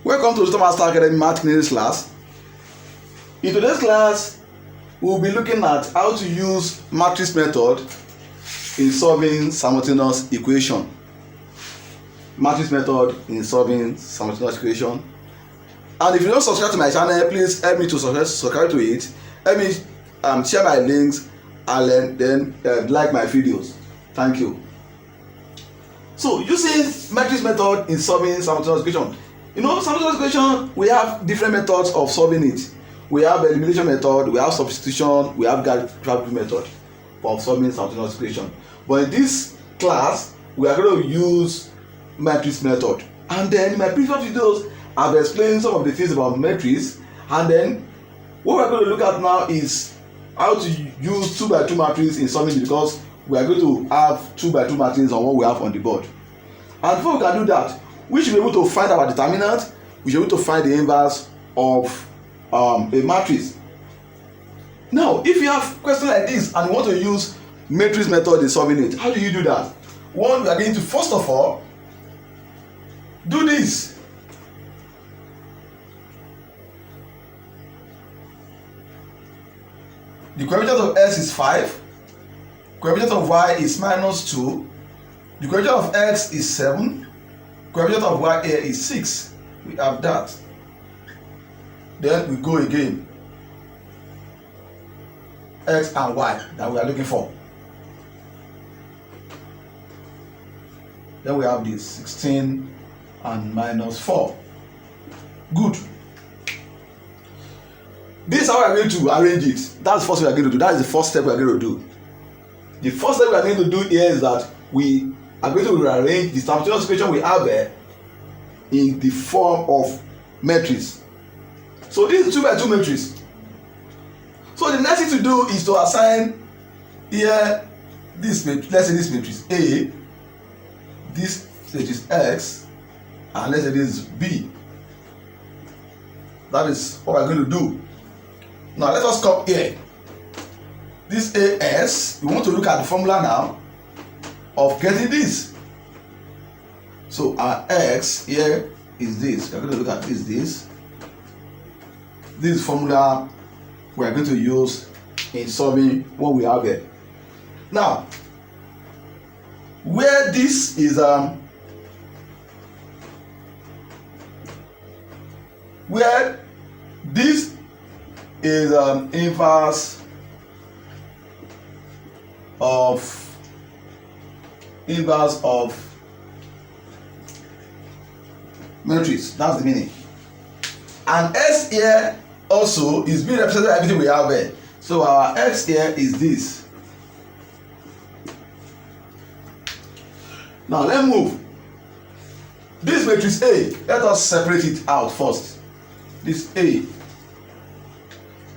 Welcome to Digital Master Academy Math class. In today's class, we'll be looking at how to use matrix method in solving simultaneous equation. Matrix method in solving simultaneous equation. And if you don't subscribe to my channel, please help me to subscribe to it. Help me share my links and then like my videos. Thank you. So, using matrix method in solving simultaneous equation. You know, simultaneous equation, we have different methods of solving it. We have elimination method, we have substitution, we have gravity method for solving simultaneous equation. But in this class, we are going to use matrix method. And then in my previous videos, I've explained some of the things about matrix. And then what we're going to look at now is how to use 2 by 2 matrix in solving it, because we are going to have 2 by 2 matrix on what we have on the board. And before we can do that, we should be able to find our determinant. We should be able to find the inverse of a matrix. Now, if you have questions like this and you want to use matrix method in solving it, how do you do that? One, we are going to first of all do this. The coefficient of x is 5. Coefficient of y is -2. The coefficient of x is 7. Coefficient of y here is 6. We have that. Then we go again. X and y that we are looking for. Then we have this 16 and -4. Good. This is how we are going to arrange it. That's the first we are going to do. That is the first step we are going to do. The first step we are going to do here is that we are going to rearrange the simultaneous equation we have there in the form of matrix. So this is 2 by 2 matrix. So the next thing to do is to assign here this matrix. Let's say this matrix A, this matrix X, and let's say this is B. That is what we're going to do. Now let us come here. This AS, we want to look at the formula now of getting this. So our X here is this. We're going to look at this. This formula we are going to use in solving what we have here. Now, where this is where this is inverse of matrix, that's the meaning. And S here also is being represented by everything we have here. So our X here is this. Now let's move. This matrix A, let us separate it out first. This A.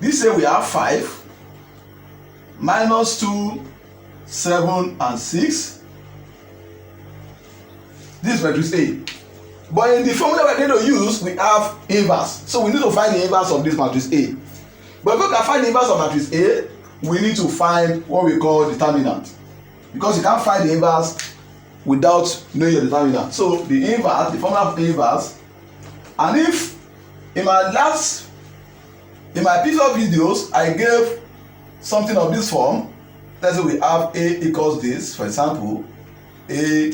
This A we have 5, -2, 7 and 6. This matrix A. But in the formula we're going to use, we have inverse. So we need to find the inverse of this matrix A. But if we can find the inverse of matrix A, we need to find what we call determinant. Because you can't find the inverse without knowing your determinant. So the inverse, the formula of the inverse. And if in my previous videos, I gave something of this form. Let's say we have A equals this, for example, A,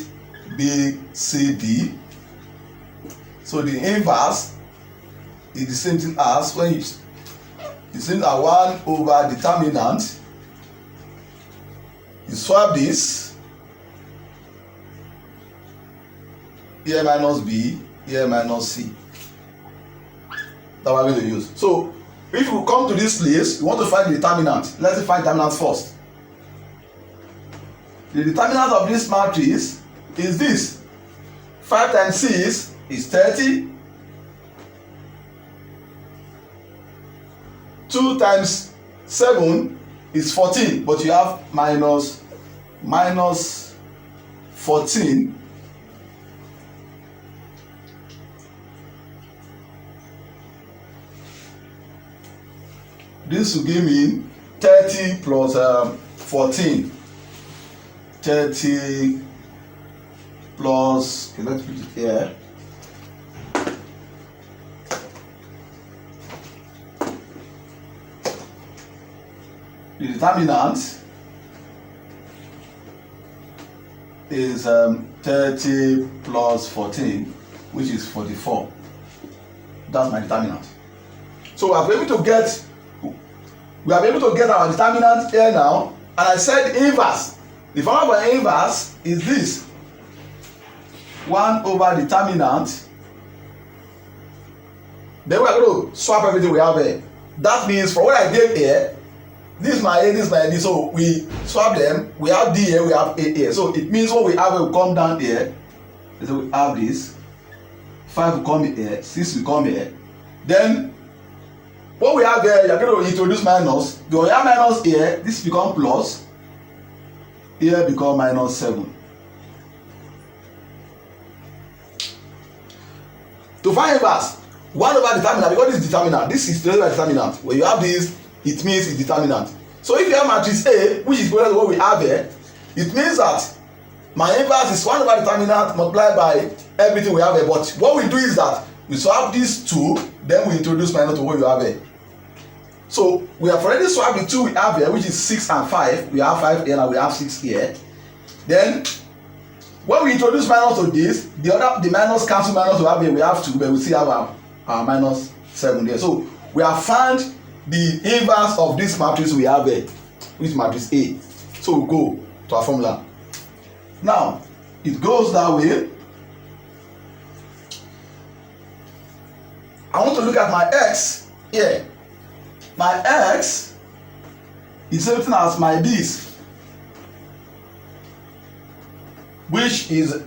B, C, D. So the inverse is the same thing as when you the same as 1 over determinant. You swap this here minus B, here minus C. That we're going to use. So if you come to this place, you want to find the determinant. Let's find determinant first. The determinant of this matrix is this. 5 times 6 is 30. 2 times 7 is 14, but you have minus 14. This will give me 30 plus 14. 30 plus, okay, let's put it here. the determinant is 30 plus 14, which is 44. That's my determinant. So we are able to get our determinant here now, and I said inverse. The formula for inverse is this: 1 over determinant. Then we are going to swap everything we have here. That means for what I gave here, this is my A, this is my D. So we swap them. We have D here, we have A here. So it means what we have will come down here. So we have this. 5 will come here, 6 will come here. Then what we have here, you are going to introduce minus. You have minus here, this become plus. Here become minus 7. To find inverse, 1 over determinant, because this is determinant, this is the determinant. When you have this, it means it's determinant. So if you have matrix A, which is equal to what we have here, it means that my inverse is 1 over determinant multiplied by everything we have here. But what we do is that we swap these 2, then we introduce minus to what you have here. So we have already swapped the 2 we have here, which is 6 and 5. We have 5 here and we have 6 here. Then when we introduce minus to this, the minus cancel minus we have here, we have 2, but we still have our minus 7 there. So we have found the inverse of this matrix we have here, which is matrix A. So we go to our formula. Now it goes that way. I want to look at my x here. My x is something as my this, which is,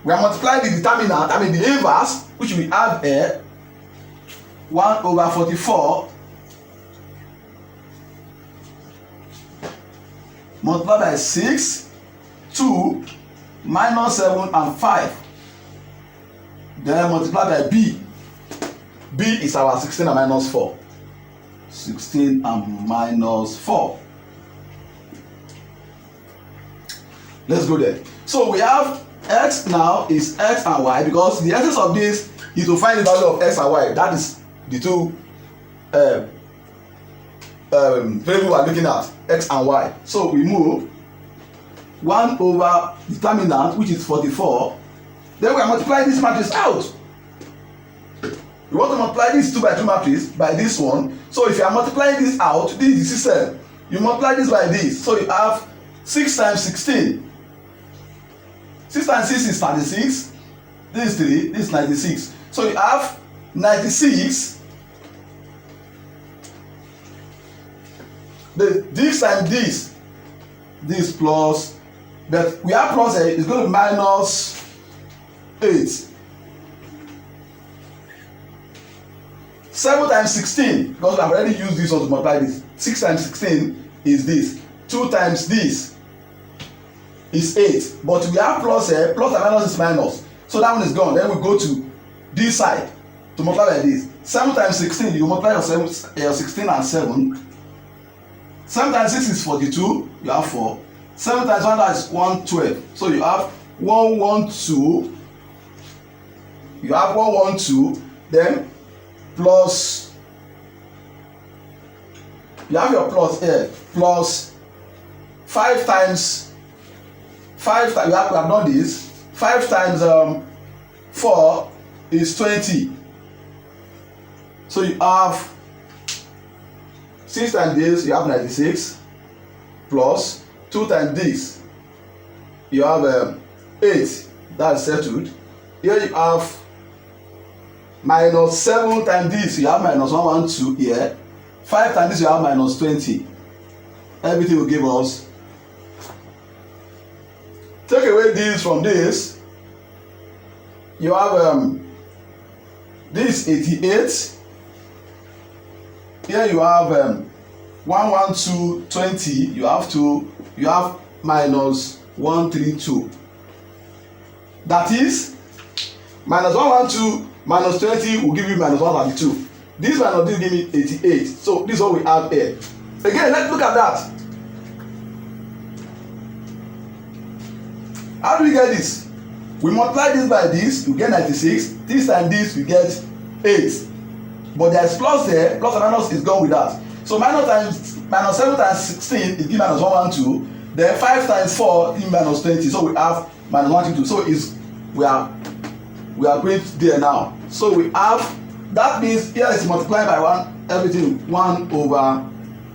we are multiplying the determinant, the inverse, which we have here, 1 over 44 multiplied by 6, 2, minus 7 and 5. Then multiplied by b. B is our 16 and minus 4. 16 and minus 4. Let's go there. So we have x now is x and y, because the essence of this is to find the value of x and y. That is the two variables we are looking at, x and y. So we move 1 over determinant, which is 44. Then we are multiplying this matrix out. We want to multiply this 2 by 2 matrix by this one. So if you are multiplying this out, this is the system. You multiply this by this. So you have 6 times 16. 6 times 6 is 36. This is 3. This is 96. So you have 96. This times this plus, but we have plus here, it's going to be minus 8. 7 times 16, because we have already used this one to multiply this. 6 times 16 is this. 2 times this is 8. But we have plus here, plus and minus is minus. So that one is gone. Then we go to this side to multiply by this. 7 times 16, you multiply your 16 and 7. 7 times 6 is 42, you have 4. 7 times 1 is 112. So you have 112. You have 112. Then plus, you have your plus here, plus 5 times 5 times, we have done this. 5 times 4 is 20. So you have 6 times this, you have 96, plus 2 times this, you have 8. That's settled. Here you have minus 7 times this, you have minus 112 here. 5 times this, you have minus 20. Everything will give us. Take away this from this, you have this 88. Here you have 112, 20. You have minus 132. That is minus 112 minus 20 will give you minus 132. This minus this give me 88. So this is what we have here. Again, let's look at that. How do we get this? We multiply this by this, we get 96. This times this, we get 8. But there is plus there, plus and minus is gone with that. So minus times minus 7 times 16 is give minus 112. Then 5 times 4 is minus 20. So we have minus 122. So is we are going there now. So we have, that means here is multiplied by 1 over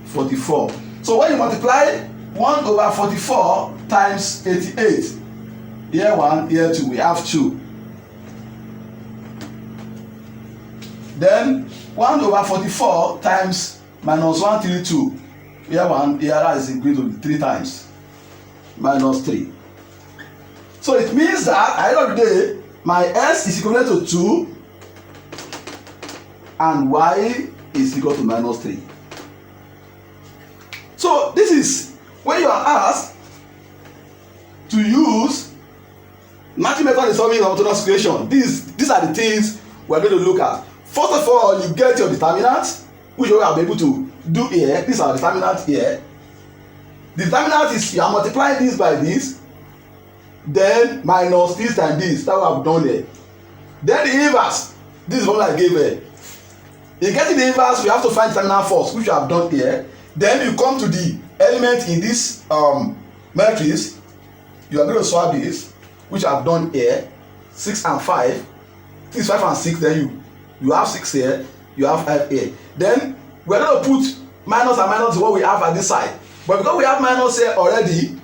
44. So when you multiply 1 over 44 times 88, here 1, here 2, we have 2. Then 1 over 44 times minus 132, here 1, here that is equal to 3 times minus 3. So it means that at the end of the day, my s is equivalent to 2 and y is equal to minus 3. So this is when you are asked to use matching method in solving simultaneous equation. These are the things we are going to look at. First of all, you get your determinant, which you will be able to do here. This is our determinant here. The determinant is you are multiplying this by this, then minus this and this. That we have done there. Then the inverse. This is what I gave here. In getting the inverse, we have to find determinant first, which we have done here. Then you come to the element in this matrix. You are going to swap this, which I have done here, 6 and 5. This is 5 and 6. Then you have 6 here, you have 5 here. Then we are going to put minus and minus what we have at this side. But because we have minus here already,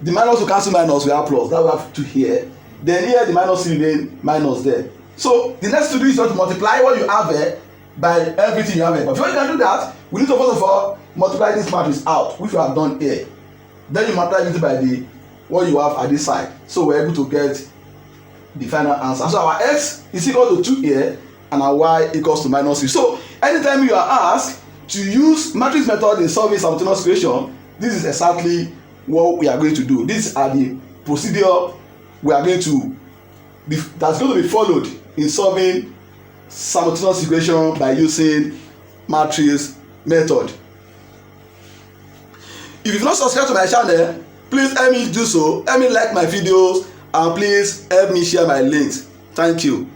the minus will cancel minus, we have plus. That we have 2 here. Then here the minus remain minus there. So the next to do is to multiply what you have here by everything you have here. But before you can do that, we need to first of all multiply this matrix out, which we have done here. Then you multiply it by the what you have at this side. So we're able to get the final answer. So our x is equal to 2 here and our y equals to minus 3. So anytime you are asked to use matrix method in solving simultaneous equation, this is exactly what we are going to do. These are the procedure we are going to be, that's going to be followed in solving simultaneous equation by using matrix method. If you've not subscribed to my channel, please help me do so. Help me like my videos and please help me share my links. Thank you.